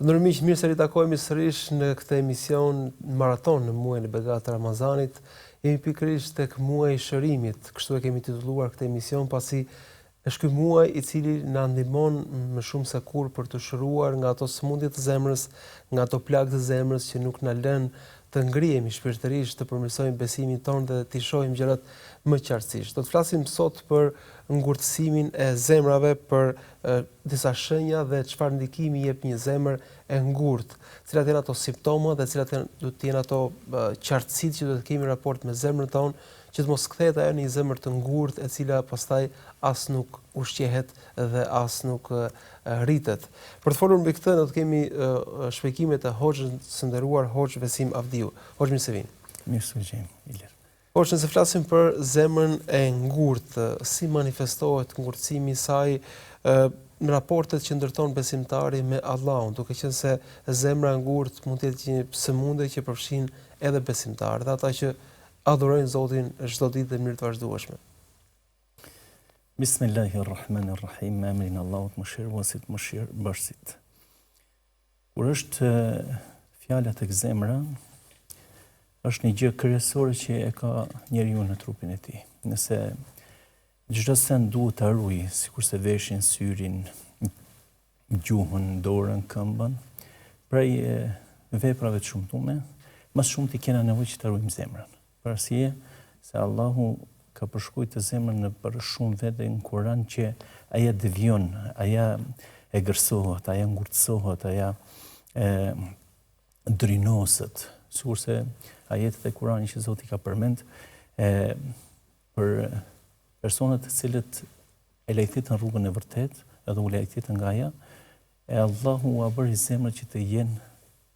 Nërmiq, mirë se ritakojmë sërish në këtë emision maraton në muajin e begatë Ramazanit. Jemi pikërisht tek muaji i shërimit, kështu e kemi titulluar këtë emision pasi është ky muaj i cili na ndihmon më shumë se kurrë për të shëruar nga ato sëmundje të zemrës, nga ato plagë të zemrës që nuk na lën të ngrihemi shpirtërisht, të përmirësojmë besimin tonë dhe të shohim gjërat më qartësisht. Do të flasim sot për ngurtësimin e zemrave, për disa shenja dhe çfarë ndikimi jep një zemër e ngurtë, cilat janë ato simptoma dhe cilat do të jenë ato qartësitë që do të kemi raport me zemrën tonë, që të mos kthehet ajo në një zemër të ngurtë e cila pastaj as nuk ushqehet dhe as nuk rritet. Për të folur mbi këtë do të kemi shpjegimet e Hoxhës së nderuar Hoxh Vesim Avdiu. Hoxh, mirë se vini. Mirë se jeni, Ilir. Hoxh, nëse flasim për zemrën e ngurtë, si manifestohet ngurtësimi i saj në raportet që ndërton besimtari me Allahun, duke qenë se zemra e ngurtë mund të jetë një sëmundje që përfshin edhe besimtarët, ata që adhurojnë Zotin çdo ditë dhe në mënyrë të vazhdueshme. Bismillahirrahmanirrahim. Me emrin e Allahut mëshiruesit, mëshirëbërësit. Kur është fjala tek zemra, është një gjë kryesore që e ka njeriu në trupin e tij. Nëse çdo sen duhet ta ruajë, sikurse veshin, syrin, gjuhën, dorën, këmbën, prej veprave të shumtuara, më shumë ti kena nevojë që ta ruajmë zemrën. Për arsye se Allahu ka përshkruajtur të zemrën në për shumë vete në Kur'an që aja devion, aja e gërsohet, aja ngurtësohet, aja drinoset, sikurse ajetet e Kur'anit që Zoti ka përmend për personat të cilët e lejthitën rrugën e vërtet edhe u lejthitën nga aja, e Allahu u bëri zemrën që të jenë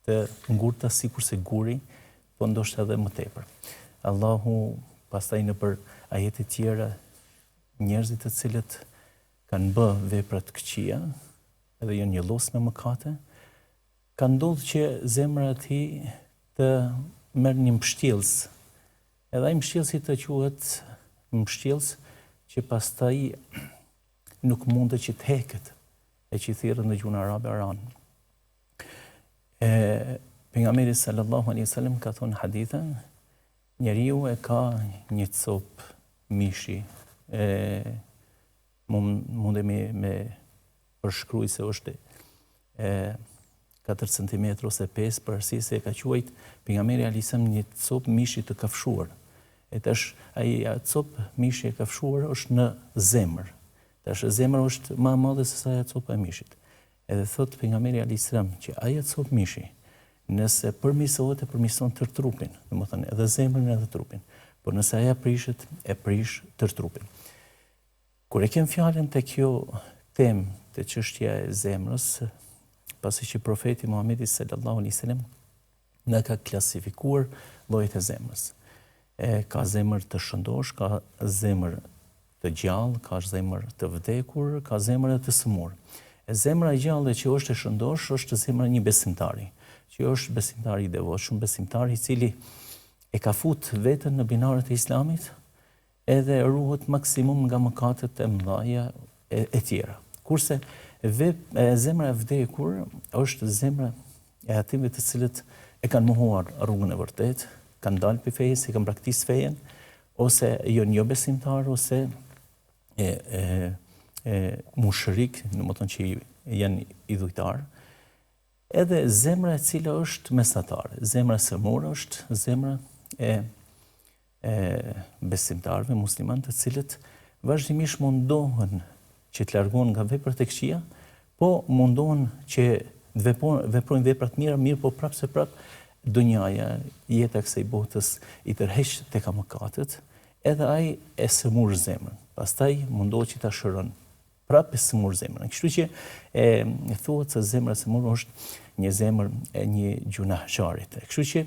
të ngurta sikurse guri, po ndoshta edhe më tepër. Allahu pastaj në për ajete tjera, njerëzit të cilët kanë bë vepra të këqija, edhe janë njëllosur me mëkate, ka ndodhur që zemra e tij të merr një mbështjellës. Edhe ai mbështjellësi të quhet mbështjellës që pastaj nuk mundet që të heket, e që thirrën në gjuhën arabe ran. Pejgamberi sallallahu alaihi wasallam ka thonë hadithe, njeriu e ka një copë mishi, mundemi me përshkruaj se është 4 cm ose 5, për arsye se e ka quajt pejgamberi alisem një copë mishi të kafshuar. E tash ai copë mishi e kafshuar është në zemër. Tash zemra është më e madhe se sa ajo copë e mishit. Edhe thot pejgamberi alisem që ajo copë mishi, nëse përmirësohet, e përmirëson tërë trupin, domethënë edhe zemrën edhe trupin. Por nëse ajo prishet, e prish tërë trupin. Kur e kem fjalën te kjo temë, te çështja e zemrës, pasi që profeti Muhamedi sallallahu alaihi wasallam na ka klasifikuar llojet e zemrës. Ka zemër të shëndosh, ka zemër të gjallë, ka zemër të vdekur, ka zemër të sëmurë. Zemra e gjallë që është e shëndosh është zemra e një besimtari, që është besimtari i devotshëm, besimtari i cili e ka fut veten në binarët e Islamit, edhe ruhet maksimum nga mëkatet e mëdha e tjera. Kurse zemra e vdekur është zemra e atyve të cilët e kanë mohuar rrugën e vërtet, kanë dalë për fejes, e kanë praktikë fejen, ose jo besimtar, ose mushrik, domethënë që janë idhujtar. Edhe zemra e cila është mesatare. Zemra e sëmurë është zemra e besimtarëve musliman, të cilët vazhdimisht mundohen që të largohen nga veprat e këqija, po mundohen që të veprojnë vepra të mira, po prapse dunjaja, jeta kësaj botës i tërheq tek mëkatet, edhe ai e sëmur zemrën. Pastaj mundohet që ta shëron prapë sëmur zemrën. Kështu që thuhet se zemra e sëmur është një zemër e një gjunahçarit. Kështu që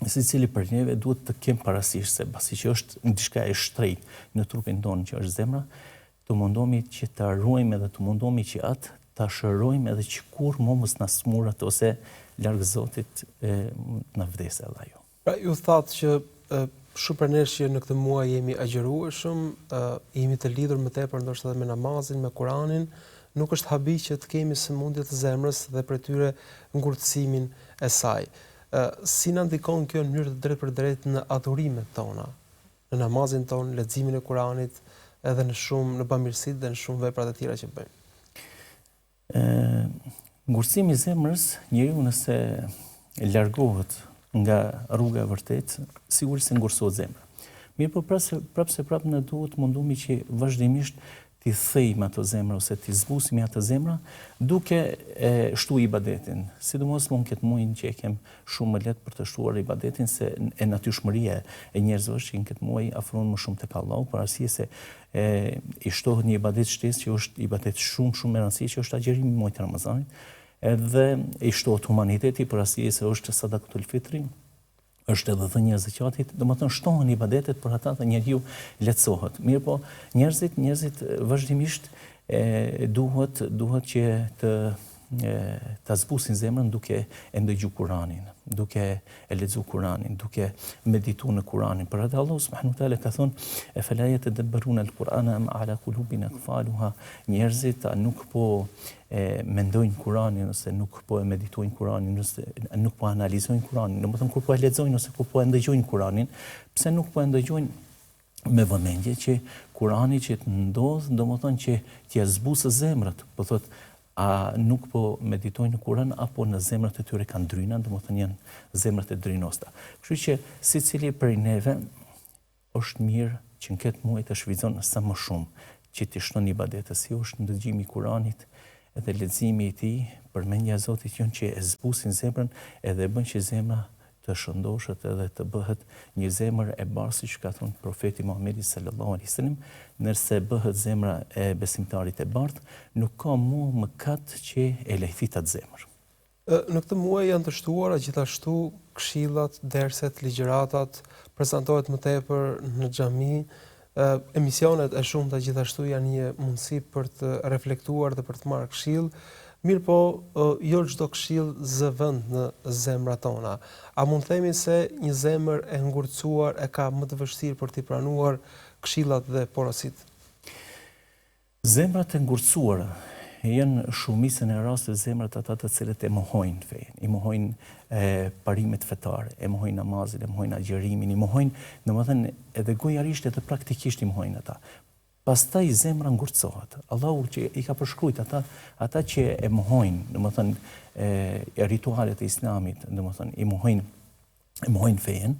secili për neve duhet të kem parasysh se pasi që është diçka e shtrenjtë në trupin tonë që është zemra, të mundomi që të ruajmë edhe të mundomi që atë të shërojmë edhe që kur mos na smurat ose larg Zotit na vdesë edhe ajo. Pra ju thatë që shupërnesh që në këtë muaj jemi agjërueshëm, jemi të lidhur më tepër ndoshta edhe me namazin, me Kuranin, nuk është habi që të kemi sëmundje të zemrës dhe për tyre ngurtësimin e saj. Si na ndikon kjo në mënyrë të drejtë për drejtë në adhurimet tona, në namazin ton, leximin e Kuranit, edhe në bamirësitë dhe në shumë veprat e tjera që bëjmë? Ngurtësimi i zemrës, njeriu nëse largohet nga rruga e vërtetë, sigurisht se ngurësohet zemra. Mirë, po prapë ne duhet mundumi që vazhdimisht t'i thejmë ato zemra ose t'i zbusimi ato zemra duke shtu ibadetin. Sidomos mund këtë muajin që e kem shumë më lehtë për të shtuar ibadetin se e natyrshmëria e njerëzve që në këtë muaj afrohen më shumë tek Allahu, për arsye se i shtohet një ibadet shtesë që është ibadet shumë e rëndësishëm, që është agjërimi i muajit Ramazanit, edhe i shtohet humaniteti për arsye se është sadakatul fitri, është edhe dhënia e zakatit, domethënë shtohen ibadetet për ata që njeriu lehtësohet. Mirë po, njerëzit vazhdimisht duhet që ta zbusin zemrën duke e ndëgju Kuranin, duke e lexuar Kuranin, duke medituar në Kuranin. Për atë Allah subhanahu wa taala ka thonë: "E fala yatadabbaruna al-Qur'ana am ala qulubin aqfaluha." Njerëzit nuk po mendojnë Kuranin ose nuk po e meditojnë Kuranin ose nuk po analizojnë Kuranin. Domethënë kur po e lexojnë ose kur po e ndëgjojnë Kuranin, pse nuk po e ndëgjojnë me vëmendje që Kurani që të ndodh, domethënë që t'ia zbusë zemrat, po thotë a nuk po meditojnë në Kur'an apo në zemrat e tyre kanë dryna, domethënë janë zemrat e drynosta. Kështu që secili prej neve është mirë që në këtë muaj të shfrytëzon sa më shumë që të shton ibadetet, si është ndëgjimi i Kuranit edhe leximi i tij, përmendja e Zotit janë që e zbusin zemrën edhe bën që zemra të shëndoshet edhe të bëhet një zemër e bardhë, siç ka thënë profeti Muhamedi sallallahu alaihi wasallam, nëse bëhet zemra e besimtarit e bardhë, nuk ka mëkat që e lehtësit atë zemër. Në këtë muaj janë të shtuara gjithashtu këshillat, derset, ligjëratat, prezantohet më tepër në xhami. Emisionet e shumta gjithashtu janë një mundësi për të reflektuar dhe për të marrë këshill. Mirë po, jo çdo këshill zë vend në zemrat tona. A mund të themi se një zemër e ngurtësuar e ka më të vështirë për t'i pranuar këshillat dhe porositë? Zemrat e ngurtësuara janë shumicën e rasteve zemrat ata të cilët e mohojnë fenë, i mohojnë parimet fetare, e mohojnë namazin, e mohojnë agjërimin, i mohojnë, domethënë edhe gojarisht edhe praktikisht i mohojnë ata. Pastaj zemra ngurtësohet. Allahu që i ka përshkruajtur ata që e mohojnë, domethënë ritualet e Islamit, domethënë i mohojnë fenë,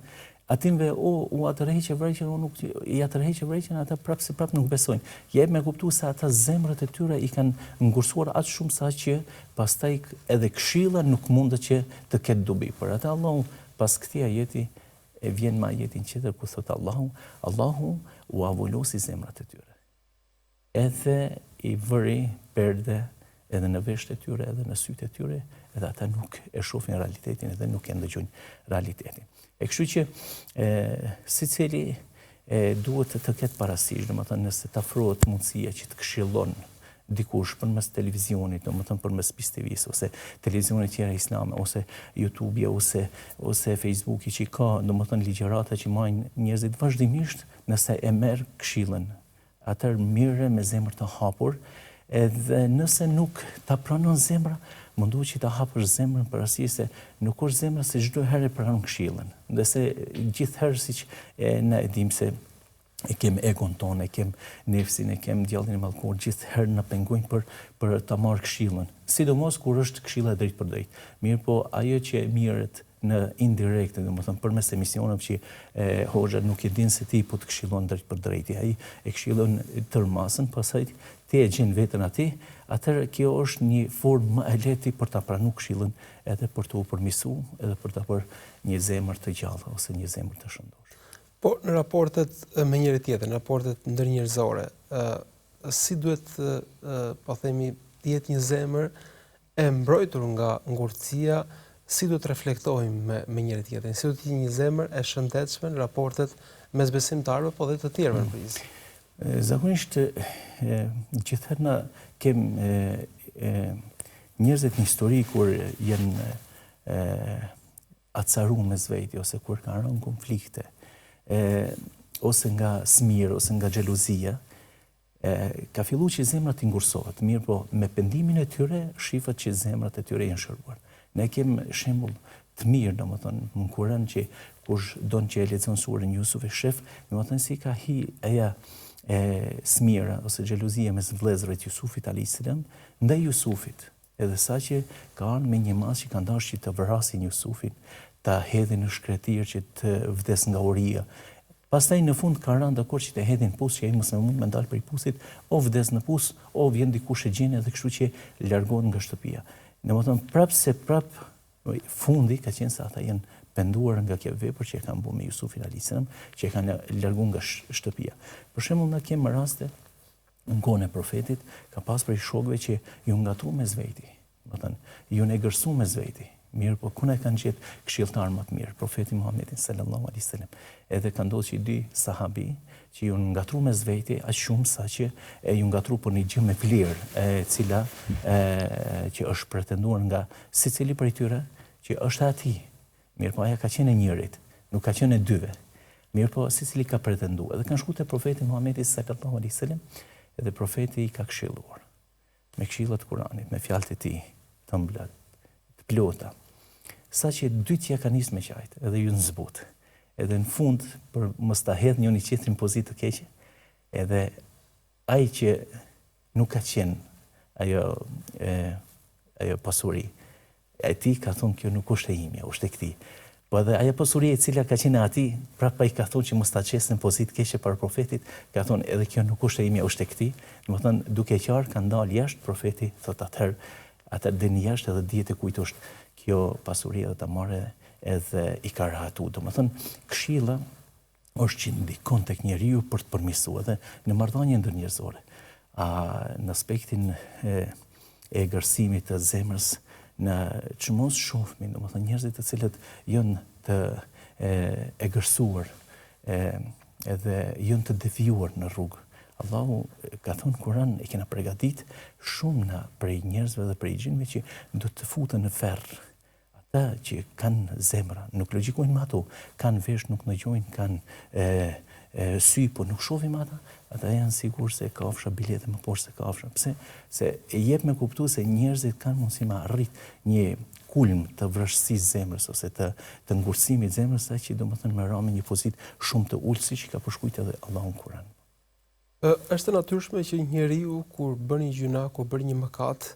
atinve u atërheqë vërejtjen, nuk i atërheqë vërejtjen, ata prapë nuk besojnë. Jep me kuptuar se ata zemrat e tyre i kanë ngurtësuar aq shumë sa që pastaj edhe këshilla nuk mundet që të ketë dobi. Por ata Allahu pas këtij ajeti e vjen me ajetin tjetër ku thotë Allahu u avullosi zemrat e tyre. Edhe i vëri perde edhe në veshët e tyre, edhe në sytë e tyre, edhe ata nuk e shohin realitetin edhe nuk e ndëgjojnë realitetin. E kështu që secili duhet të ketë parasysh, domethënë nëse të afrohet mundësia që të këshillon dikush përmes televizionit, domethënë përmes PIS TV-s ose televizionit tjera islame ose YouTube-ja ose Facebook-i që ka domethënë ligjërata që marrin njerëzit vazhdimisht, nëse e merr këshillën, atëherë mirë me zemër të hapur, edhe nëse nuk ta pranon zemra, munduhet që ta hapësh zemrën për arsye se nuk është zemra se çdo herë pranon këshillën. Ndërsa gjithherë siç ne e dim se e kem egon tonë, e kem nefsin, e kem djallin e mallkuar, gjithherë na pengojnë për ta marrë këshillën. Sidomos kur është këshilla drejt për drejt. Mirë po, ajo që mirret në indirekte, domethënë përmes emisioneve që hoxha nuk e din se ti po të këshillon drejt për drejt. Ai e këshillon tërmasën, pastaj ti e gjen veten aty, atëherë kjo është një formë më e lehtë për ta pranuar këshillën, edhe për të u përmirësuar, edhe për ta bërë një zemër të gjallë ose një zemër të shëndosh. Po në raportet me njëri tjetrin, raportet ndërnjerëzore, si duhet po themi të jetë një zemër e mbrojtur nga ngurtësia, si duhet reflektojmë me njëri tjetrin, si duhet të jetë një zemër e shëndetshme në raportet mes besimtarëve, po dhe të tjerëve në prizë? Zakonisht, gjithherë na kem njerëzit në histori kur janë atësaru me zveti, ose kur ka rënë konflikte, ose nga smir, ose nga xhelozia, ka fillu që zemrat i ngursohet, mirë po me pendimin e tyre shifet që zemrat e tyre janë shëruar. Ne kem shembull të mirë, domethënë, në Kur'an që kush don që e lexon surën Yusuf e shef, domethënë si ka hi aja smira ose xhelozia mes vëllezërve të Jusufit alayhis salam ndaj Jusufit, edhe sa që ka ardhur me një mas që kanë dashur të vrasin Jusufin, ta hedhin në shkretir që të vdes nga uria. Pastaj në fund ka rënë dakord që të hedhin pus, që ai mos më mund me dalë prej pusit, o vdes në pus, o vjen dikush e gjen edhe kështu që largohet nga shtëpia. Domethënë prap fundi ka qenë se ata janë penduar nga kjo vepër që e kanë bërë me Jusufin alayhis salam, që e kanë larguar nga shtëpia. Për shembull, na kemë raste në kohën e profetit, ka pas prej shokëve që ju ngatru me zveti, domethënë ju negërsu me zveti. Mirë, po ku ne kanë gjetë këshilltar më të mirë, profeti Muhammedin sallallahu alaihi wasallam. Edhe ka ndodhur që dy sahabi që ju ngatru me zveti aq shumë sa që ju ngatru për një gjë me vlerë, e cila që është pretenduar nga secili prej tyre që është ati. Mirë, po aja ka qenë e njërit, nuk ka qenë e dyve. Mirë, po secili ka pretenduar. Edhe kanë shkuar te profeti Muhammedi sallallahu alaihi wasallam, edhe profeti i ka këshilluar me këshillat e Kuranit, me fjalët e tij të ëmbla, të plota. Saqë dytja ka nisë me qajt, edhe ju nzbut. Edhe në fund, për mos ta hedh njëri tjetrin në pozitë të keqe, edhe ai që nuk ka qenë ajo pasuri, ai ti ka thonë kjo nuk është e imja, është e këtij. Po edhe ajo pasuri e cila ka qenë ati, prapa i ka thonë që mos ta çesë në pozitë keqe para profetit, ka thonë edhe kjo nuk është e imja, është e këtij. Domethënë duke qartë ka ndalë jashtë, profeti thot atëherë deni jashtë edhe dihet e kujt është kjo pasuri edhe ta marrë edhe i ka rahatu. Domethënë këshilla është që ndikon tek njeriu për të përmirësuar edhe në marrëdhënie ndërnjerëzore. Në aspektin e gërsimit të zemrës, në që mos shohmi, domethënë njerëzit të cilët janë të e gërsuar edhe janë të devijuar në rrugë. Allahu ka thonë Kur'an e kena përgatit shumë na prej njerëzve dhe prej gjinëve që do të futen në ferr. Ata që kanë zemra, nuk logjikojnë me ato, kanë vesh, nuk ndëgjojnë, kanë sy, po nuk shohim ata janë sigur se kafsha bilete më poshtë se kafsha. Pse? Se e jep me kuptu se njerëzit kanë mundësi me arrit një kulm të vrasësisë zemrës ose të ngurësimit zemrës, sa që domethënë me ramë një pozitë shumë të ulët, siç ka përshkruajtur edhe Allahu në Kur'an. Është e natyrshme që njeriu kur bën një gjuna, kur bën një mëkat,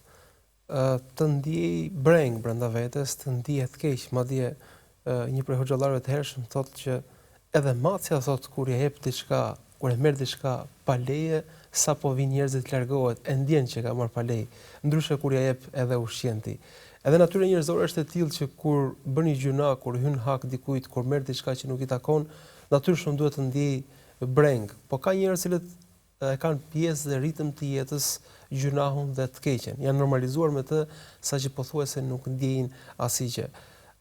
të ndiej breng brenda vetes, të ndihet keq, madje një prej hoxhallarëve të hershëm thotë që edhe macja thotë kur e jep diçka, kur e merr diçka pa leje, sapo vin njerëzit largohet, e ndjen që ka marr pa leje, ndryshe kur ja jep edhe ushqen ti. Edhe natyra njerëzore është e tillë që kur bën një gjuna, kur hyn hak dikujt, kur merr diçka që nuk i takon, natyrisht duhet të ndiej breng. Po ka njerëz që e kanë pjesë dhe ritëm të jetës gjunahun dhe të keqen. Janë normalizuar me të, saqë pothuajse nuk ndjejnë asgjë.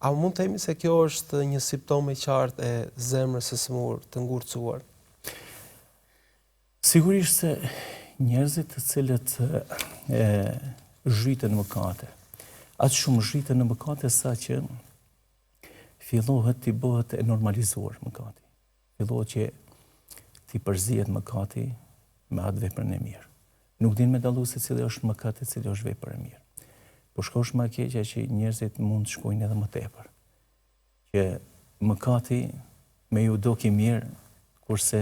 A mund të themi se kjo është një simptom i qartë e zemrës së smur, të ngurcuar? Sigurisht se njerëzit të cilët zhyten në mëkate, aq shumë zhyten në mëkate sa që fillohet të bëhet e normalizuar mëkati. Fillohet që të përzihet mëkati me atë veprën e mirë. Nuk din me dallu se cili është mëkat e cili është vepër e mirë. Po shkosh më keqja që njerëzit mund të shkojnë edhe më tepër. Që mëkati me ju doki mirë, kurse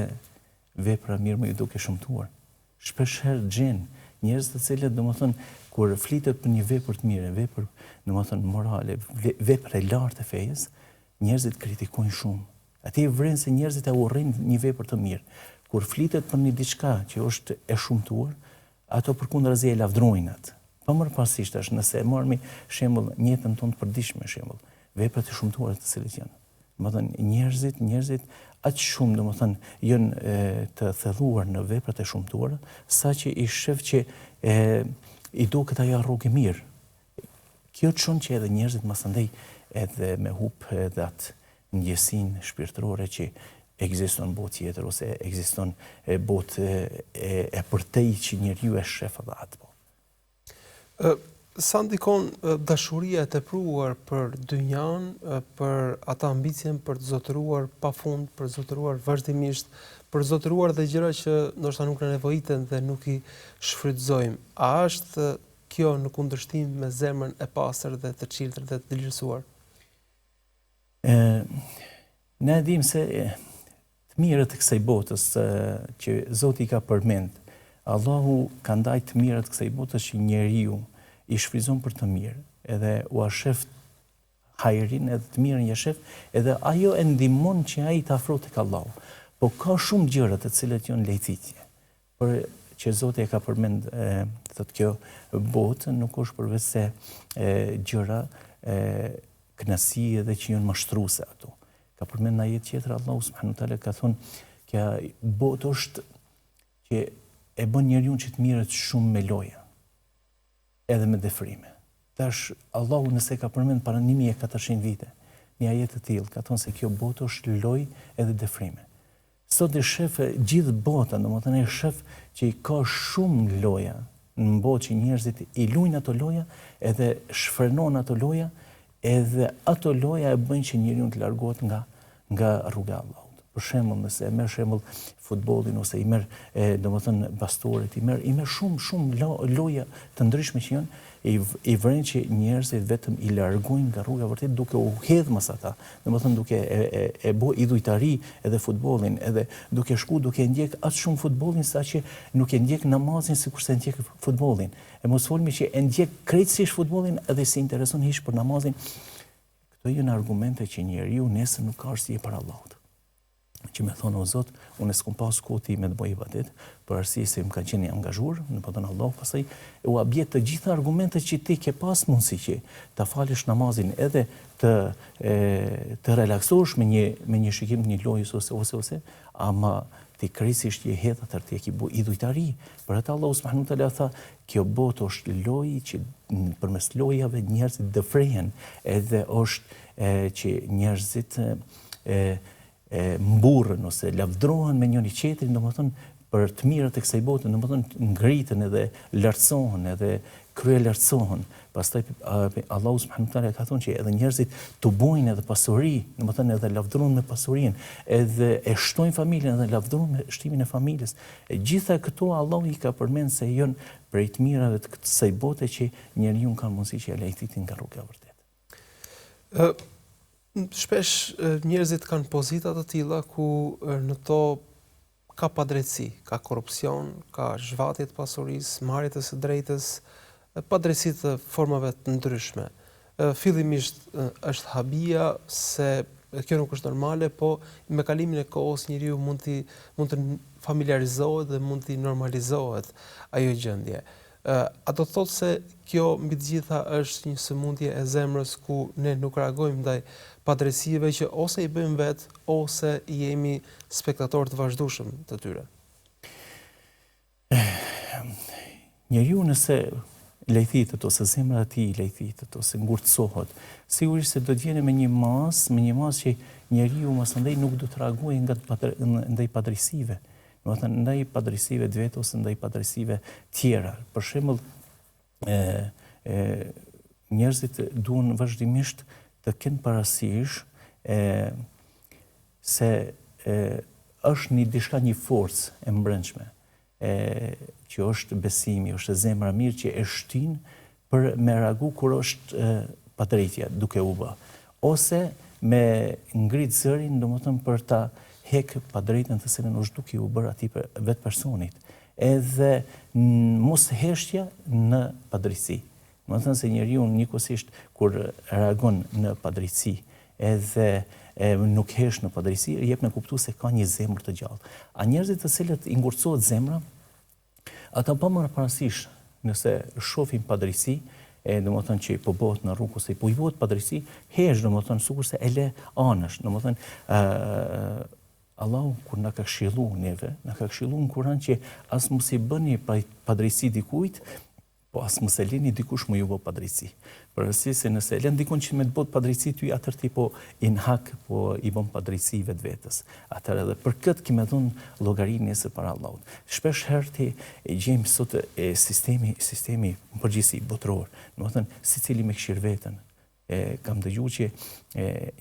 vepra mirë me ju duke shëmtuar. Shpeshherë gjen njerëz të cilët domethënë kur flitet për një vepër të mirë, vepër domethënë morale, vepër e lartë e fesë, njerëzit kritikojnë shumë. Ati vren se njerëzit e urrejnë një vepër të mirë. Kur flitet për një diçka që është e shumtuar, ato përkundrazi e lavdrojnë atë. Pavarësisht është nëse e marrmi shembull në jetën tonë të përditshme shembull, veprat e shumtuara të cilat janë. Domethënë njerëzit aq shumë domethënë janë të thelluar në veprat e shumtuara, saqë i shef që i duket ajo rrugë e mirë. Kjo çon që edhe njerëzit masandej edhe me hub edhe atë ndjesinë shpirtërore që ekziston botë tjetër, ose ekziston botë e përtej që njeriu e shef edhe atë. Sa ndikon dashuria e tepruar për dynjan, për ata ambicien për të zotëruar pafund, për të zotëruar vazhdimisht, për të zotëruar dhe gjëra që ndoshta nuk na nevojiten dhe nuk i shfrytëzojmë. A është kjo në kundërshtim me zemrën e pastër dhe të çiltër dhe të vlerësuar? Ne dim se të mirët e kësaj botës që Zoti ka përmend, Allahu ka ndajë të mirët e kësaj botës që njeriu i shfrytëzon për të mirë, edhe u shef hajrin, edhe të mirën ja shef, edhe ajo e ndihmon që ai të afrohet tek Allahu. Po ka shumë gjëra të cilat janë lejtitje. Por që Zoti e ka përmend, thotë kjo botë nuk është përveç se gjëra kënaqësi edhe që janë mashtruese ato. Ka përmend në ajet tjetër Allahu subhanahu wa taala ka thonë kjo botë është që e bën njeriu që të mirët shumë me loja, edhe me defrime. Tash Allahu nëse ka përmend para 1400 vite, një ajet të tillë ka thonë se kjo botë është lojë edhe defrime. Sot e shef gjithë botën, domethënë e shef që ka shumë loja në botë, që njerëzit i luajnë ato loja, edhe shfrenon ato loja, edhe ato loja e bëjnë që njeriu të largohet nga rruga e Allahut. Për shembull, nëse e merr shembull futbollin, ose i merr domethënë bastoret, i merr shumë loja të ndryshme që janë, i vren që njerëzit vetëm i largojnë nga rruga e vërtetë duke u hedhur mas ata. Domethënë duke e bë idhujtari edhe futbollin, edhe duke shku duke ndjek aq shumë futbollin saqë nuk e ndjek namazin sikurse ndjek futbollin. E mos folmi që e ndjek krejtësisht futbollin edhe si intereson hiç për namazin. Këto janë argumente që njeriu nesër nuk ka arsye për Allahut. Që me thonë o Zot, unë s'kum pas kohë me të bëj ibadet, për arsye se më ka qenë i angazhuar në pëtën Allah, pastaj u abjet të gjitha argumentet që ti ke pas mundësi që ta falësh namazin, edhe të relaksosh me një shikim të një lojës ose, ama ti krejtësisht je hedh atë ti e ki bu idhujtari. Për atë Allah subhanahu wa taala tha, kjo botë është lojë që përmes lojave njerëzit dëfrehen, edhe është që njerëzit mburrën ose lavdrohen me njëri tjetrin, domethënë për të mirët e kësaj bote, domethënë ngriten edhe lartësohen, edhe kryelartësohen. Pastaj Allahu subhanahu wa taala ka thonë që edhe njerëzit të bojnë edhe pasuri, domethënë edhe lavdrohen me pasurinë, edhe e shtojnë familjen, edhe lavdrohen me shtimin e familjes. E gjitha këto Allahu i ka përmend se janë prej të mirave të kësaj bote që njeriu ka mundësi që ja lejtitin nga rruga e vërtetë. Shpesh njerëzit kanë pozita të tilla ku në to ka padrejtësi, ka korrupsion, ka zhvatje të pasurisë, marrje të së drejtës, padrejtësi të formave të ndryshme. Fillimisht është habia se kjo nuk është normale, po me kalimin e kohës njeriu mund të familiarizohet dhe mund të normalizohet ajo gjendje. A do të thotë se kjo mbi të gjitha është një sëmundje e zemrës ku ne nuk reagojmë ndaj padrejësive që ose i bëjmë vetë, ose jemi spektator të vazhdueshëm të tyre? Njeriu nëse lejthitet, ose zemra e tij lejthitet, ose ngurtësohet, sigurisht se do të vjen me një masë që njeriu mësandej nuk do të reagojë ndaj padrejësive. Domethënë ndaj padrejësive të vetë ose ndaj padrejësive tjera. Për shembull, njerëzit duan vazhdimisht të kenë parasysh se është një forcë e mbrëmshme, që është besimi, është zemra mirë që e shtyn për me reagu kur është padrejtja duke u bë, ose me ngrit zërin, domethënë për ta hek padrejtën të cilën është duke u bërë atij vetë personit, edhe mos heshtja në padrejtësi. Domethënë se njeriu njëkohësisht kur reagon në padrejtësi, edhe nuk hesh në padrejtësi, jep me kuptues se ka një zemër të gjallë. A njerëzit të cilët i ngurtësohet zemra, ata pa marrë parasysh nëse shohin padrejtësi, domethënë që po bëhet në rrugë ose po i bëhet padrejtësi, hesh domethënë sikurse e le anash, domethënë Allahu kur na ka këshilluar neve, na ka këshilluar në Kur'an që as mos i bëni padrejtësi dikujt, po as mos e lini dikush më ju bë padrejti. Për arsye se nëse e lën dikun që me të bëj padrejti ty, atëherë ti po in hak po i bën padrejti vetvetes. Atëherë edhe për këtë kimë dhon llogarinë nesër para Allahut. Shpesh herë ti e gjejmë sot sistemi në përgjithësi botëror. Domethënë secili me këshir veten. Kam dëgjuar që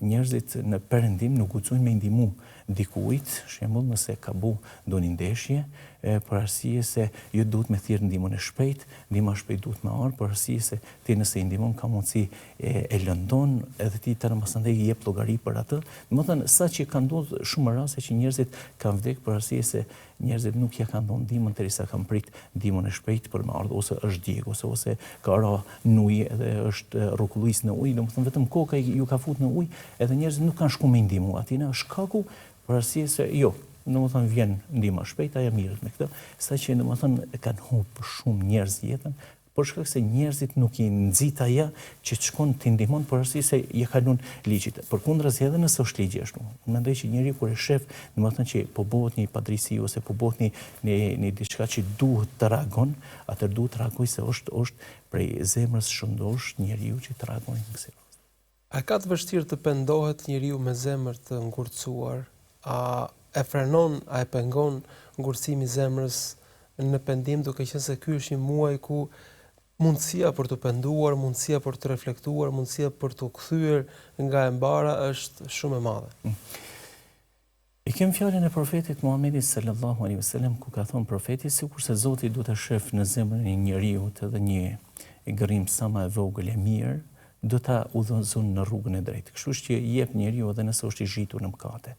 njerëzit në perëndim nuk guxojnë me ndihmu dikujt, shembull nëse ka bu ndonjë ndeshje, për arsye se ju duhet me thirr ndihmën e shpejt, ndihma e shpejt duhet me ardh, për arsye se ti nëse i ndihmon ka mundësi e lëndon edhe ti tani mos andaj i jep llogari për atë. Domethënë saqë ka ndodhur shumë raste që njerëzit kanë vdekur për arsye se njerëzit nuk ja kanë dhënë ndihmën derisa kanë prit ndihmën e shpejt për me ardhur, ose është djeg, ose ka ra në ujë edhe është rrokullues në ujë, domethënë vetëm koka ju ka futur në ujë, edhe njerëzit nuk kanë shku me ndihmu. Atina është shkaku për arsye se jo, domethënë vjen ndihma shpejt, ajo mirët me këtë, saqë domethënë kanë humbur shumë njerëz jetën, për shkak se njerëzit nuk i nxit ajo që të shkon të ndihmon për arsye se i kalon ligjit. Përkundrazi edhe nëse është ligji ashtu. Unë mendoj që njeriu kur e shef, domethënë që po bëhet një padrejsi ose po bëhet një diçka që duhet të reagon, atë duhet të reagoj se është prej zemrës shëndosh njeriu që të reagojë në kësaj. A ka të vështirë të pendohet njeriu me zemër të ngurtësuar? A e frenon, a e pengon ngurtësimi i zemrës në pendim, duke qenë se ky është një muaj ku mundësia për të penduar, mundësia për të reflektuar, mundësia për të kthyer nga e mbara është shumë e madhe. I kem fjalën e profetit Muhamedit sallallahu alaihi wasallam ku ka thënë profeti sikurse Zoti do ta shef në zemrën e njeriu edhe një gërrim sa më e vogël e mirë, do ta udhëzon në rrugën e drejtë. Kështu që i jep njeriu edhe nëse është i zhitur në mëkate.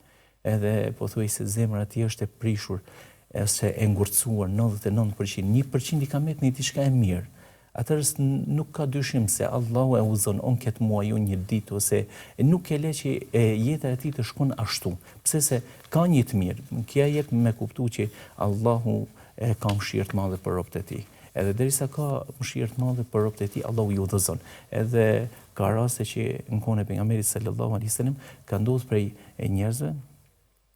Edhe pothuajse zemra e tij është e prishur ose e ngurtësuar 99%, 1% i ka met në diçka e mirë. Atëherë nuk ka dyshim se Allahu e udhëzon on këtë muaj një ditë ose nuk e le që jeta e tij të shkon ashtu. Pse se ka një të mirë. Kjo jep me kuptuar që Allahu ka mëshirë të madhe për robët e tij. Edhe derisa ka mëshirë të madhe për robët e tij, Allahu i udhëzon. Edhe ka raste që në kohën e pejgamberit sallallahu alaihi wasallam ka ndodhur prej njerëzve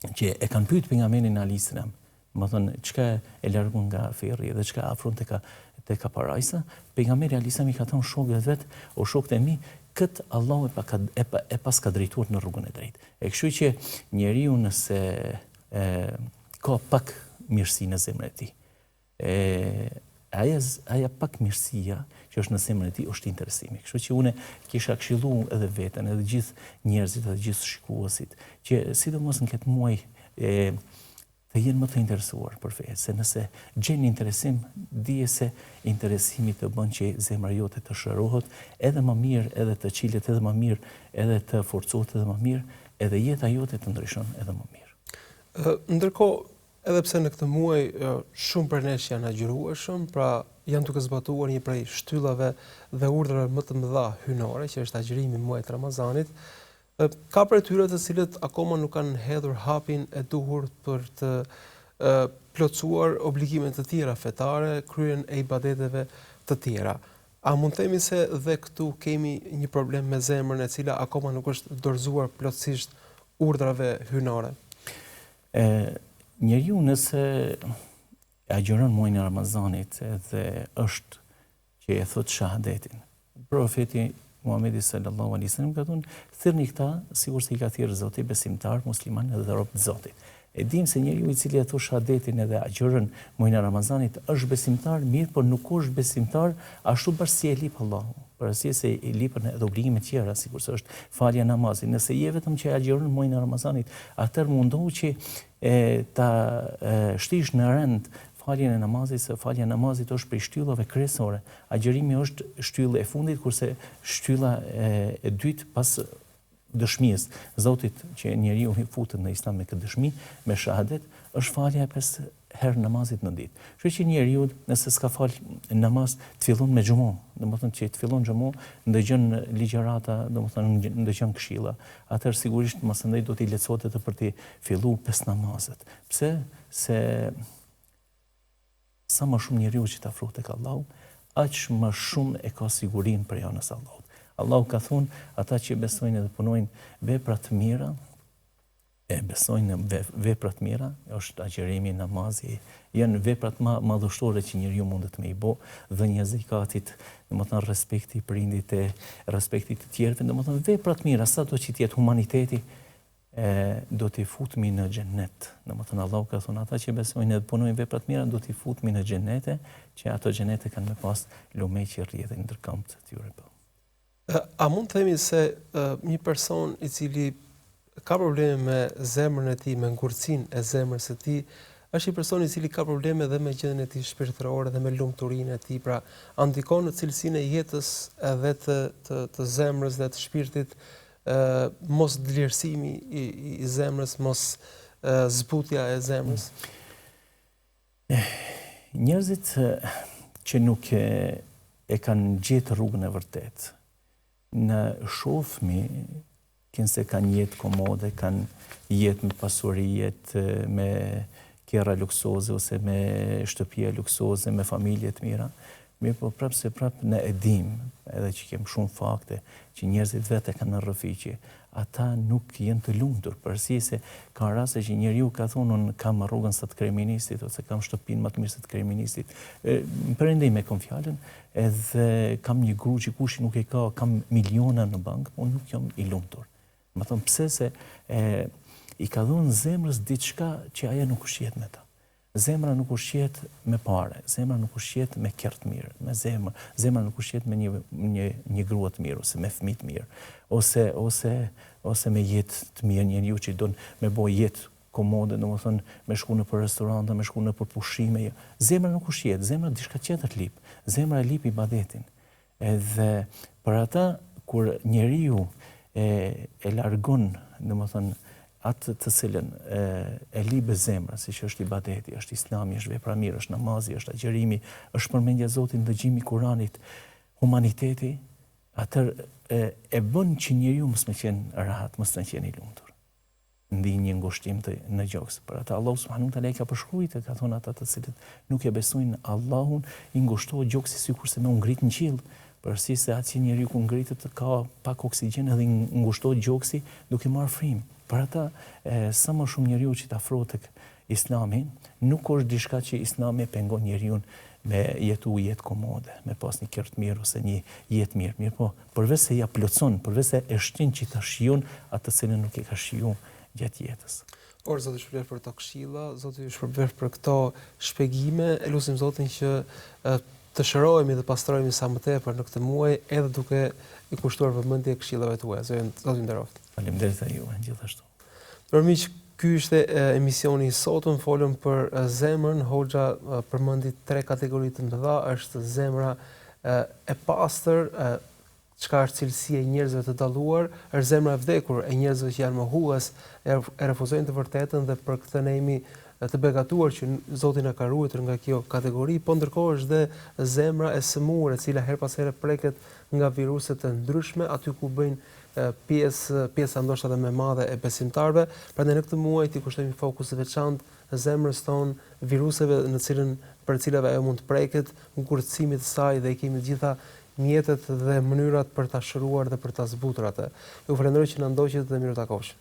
që e kanë pyetur pejgamberin alayhis salam, më thonë çka e largon nga ferri dhe çka afron tek parajsa. Pejgamberi alayhis salam i ka thënë shokëve vet, o shokët e mi, këtë Allahu e pas ka drejtuar në rrugën e drejtë. Kështu që njeriu nëse ka pak mirësi në zemrën e tij, aja pak mirësia që është në zemrën e tij është interesimi. Kështu që unë kisha këshilluar edhe veten, edhe gjithë njerëzit, edhe gjithë shikuesit, që sidomos në këtë muaj të jenë më të interesuar për fe, se nëse gjen interesim, dije se interesimi të bën që zemra jote të shërohet edhe më mirë, edhe të qilet edhe më mirë, edhe të forcohet edhe më mirë, edhe jeta jote të ndryshon edhe më mirë. Ndërkohë, edhe pse në këtë muaj shumë prej nesh janë agjërueshëm, pra janë duke zbatuar një prej shtyllave dhe urdhrave më të mëdha hyjnore, që është agjërimi i muajit Ramazanit, ka prej tyre të cilët akoma nuk kanë hedhur hapin e duhur për të plotësuar obligimet të tjera fetare, kryen e ibadeteve të tjera. A mund të themi se dhe këtu kemi një problem me zemrën e cila akoma nuk është dorëzuar plotësisht urdhrave hyjnore? Njeriu nëse agjeron muajin e Ramazanit dhe është që e thot shahadetin, profeti Muhamedi sallallahu alaihi wasallam ka thënë, thirrni këta sikur se i ka thirrë Zoti besimtar, musliman edhe rob të Zotit. E dim se njeriu i cili e thot shahadetin edhe agjeron muajin e Ramazanit është besimtar, mirë, por nuk është besimtar ashtu bashkë si e lip Allahu. Për arsye se i lipën edhe obligime të tjera, sikurse është falja namazit. Nëse je vetëm që agjeron muajin e Ramazanit, atëherë mundohu që ta shtish në rend faljen e namazit, se falja e namazit është prej shtyllave kryesore. Agjerimi është shtylla e fundit, kurse shtylla e dytë pas dëshmisë Zotit që njeriu i futet në Islam me këtë dëshmi, me shahadet, është falja e 5 herë namazit në ditë. Kështu që njeriu nëse s'ka fal namaz, të fillon me xhumo, domethënë që të fillon xhumo, ndëgjon ligjërata, domethënë ndëgjon këshilla. Atëherë sigurisht mos andaj do t'i lehtësohet edhe për të filluar 5 namazet. Pse? Se sa më shumë njeriu që të afrohet tek Allahu, aq më shumë e ka sigurinë për anës Allahut. Allahu ka thënë, ata që besojnë dhe punojnë vepra të mira, e besojnë në veprat mira, është agjerimi, namazi, janë veprat më madhështore që njeriu mundet me i bë, dhënia e zakatit, domethënë respekti i prindit, respekti të tjerëve, domethënë veprat mira, sado që të jetë humaniteti, do t'i futmi në xhenet. Domethënë Allahu ka thonë ata që besojnë dhe punojnë veprat mira do t'i futmi në xhenete, që ato xhenete kanë me pas lume që rrjedhin ndër këmbët e tyre. A mund të themi se një person i cili ka probleme me zemrën e tij, me ngurtësinë e zemrës së tij, është një person i cili ka probleme edhe me gjendjen e tij shpirtërore dhe me lumturinë e tij, pra ndikon në cilësinë e jetës edhe të zemrës dhe të shpirtit, mos vlerësimi i zemrës, mos zbutja e zemrës. Njerëzit që nuk e kanë gjetë rrugën e vërtetë, në shohmi se kanë jetë komode, kanë jetë me pasuri, jetë me kjera luksoze, ose me shtëpia luksoze, me familje të mira. Mirë po prapë se prapë në edim, edhe që kemë shumë fakte, që njerëzit vete kanë në rëfiqje, ata nuk jenë të lumtur, përsi se ka raste që njeriu ka thonë, unë kam rrugën së të kriministit, ose kam shtëpinë më të mirë së të kriministit. Përendej me kom fjallën, edhe kam një gru që kushi nuk e ka, kam miliona në bankë, unë nuk jam i lumtur. Më thonë pse se i ka dhonë zemrës diçka që aja nuk ushqet me ta. Zemra nuk ushqet me pare, zemra nuk ushqet me kërtë mirë, me zemra nuk ushqet me një grua të mirë, ose me fëmijë të mirë, ose me jetë të mirë, njeriu që don me bo jetë komode, domethënë me shku në për restorante, me shku në për pushime. Zemra nuk ushqet, zemra diçka tjetër lip. Zemra e lip ibadetin. Edhe për ata kur njeriu e largon, domethënë atë të cilën e libe zemra, si që është ibadeti, është islami, është vepra mirë, është namazi, është agjerimi, është përmendja Zotit, ndëgjimi Kuranit, humaniteti, atër e bën që njeriu mos me qenë rahat, mos me qenë i lumtur. Ndi një ngushtim në gjoks. Për ata Allahu subhanahu wa taala ka përshkruajtur, ka thonë ata të cilët nuk e besojnë Allahun, i ngushtohet gjoksi sikurse me u ngrit në qiell. Përsi se atë që njeriu ku ngritet ka pak oksigjen edhe ngushtohet gjoksi duke marrë frymë. Për ata, sa më shumë njeriu që të afrohet tek Islami, nuk është diçka që Islami pengon njeriu me jetu jetë komode, me pas një kërtë mirë ose një jetë mirë. Mirë po, përveç se ja plotson, përveç se e shtin që ta shijon atë cilën nuk e ka shiju gjatë jetës. Por Zoti ju shpërblet për këto këshilla, Zoti ju shpërblet për këto shpjegime, e lutim Zotin që të shërohemi dhe pastrohemi sa më tepër në këtë muaj, edhe duke i kushtuar vëmendje këshillave tuaja. Zoti ju nderoft. Faleminderit a juve, gjithashtu. Miq, ky ishte emisioni i sotëm, folëm për zemrën. Hoxha përmendi 3 kategori të mëdha, është zemra e pastër, çka është cilësia e njerëzve të dalluar, është zemra e vdekur e njerëzve që janë mohues, e refuzojnë të vërtetën dhe për këtë ne jemi të begatuar që Zoti na ka ruajtur nga kjo kategori, po ndërkohë është dhe zemra e sëmurë, e cila her pas here preket nga viruset të ndryshme, aty ku bëjnë pjesa ndoshta edhe më e madhe e besimtarëve. Prandaj në këtë muaj ti kushtojmë fokus të veçantë zemrës tonë, viruseve për të cilave ajo mund të preket, ngurtësimit të saj, dhe i kemi të gjitha mjetet dhe mënyrat për ta shëruar dhe për ta zbutur atë. Ju falenderoj që na ndoqët dhe miru takosh.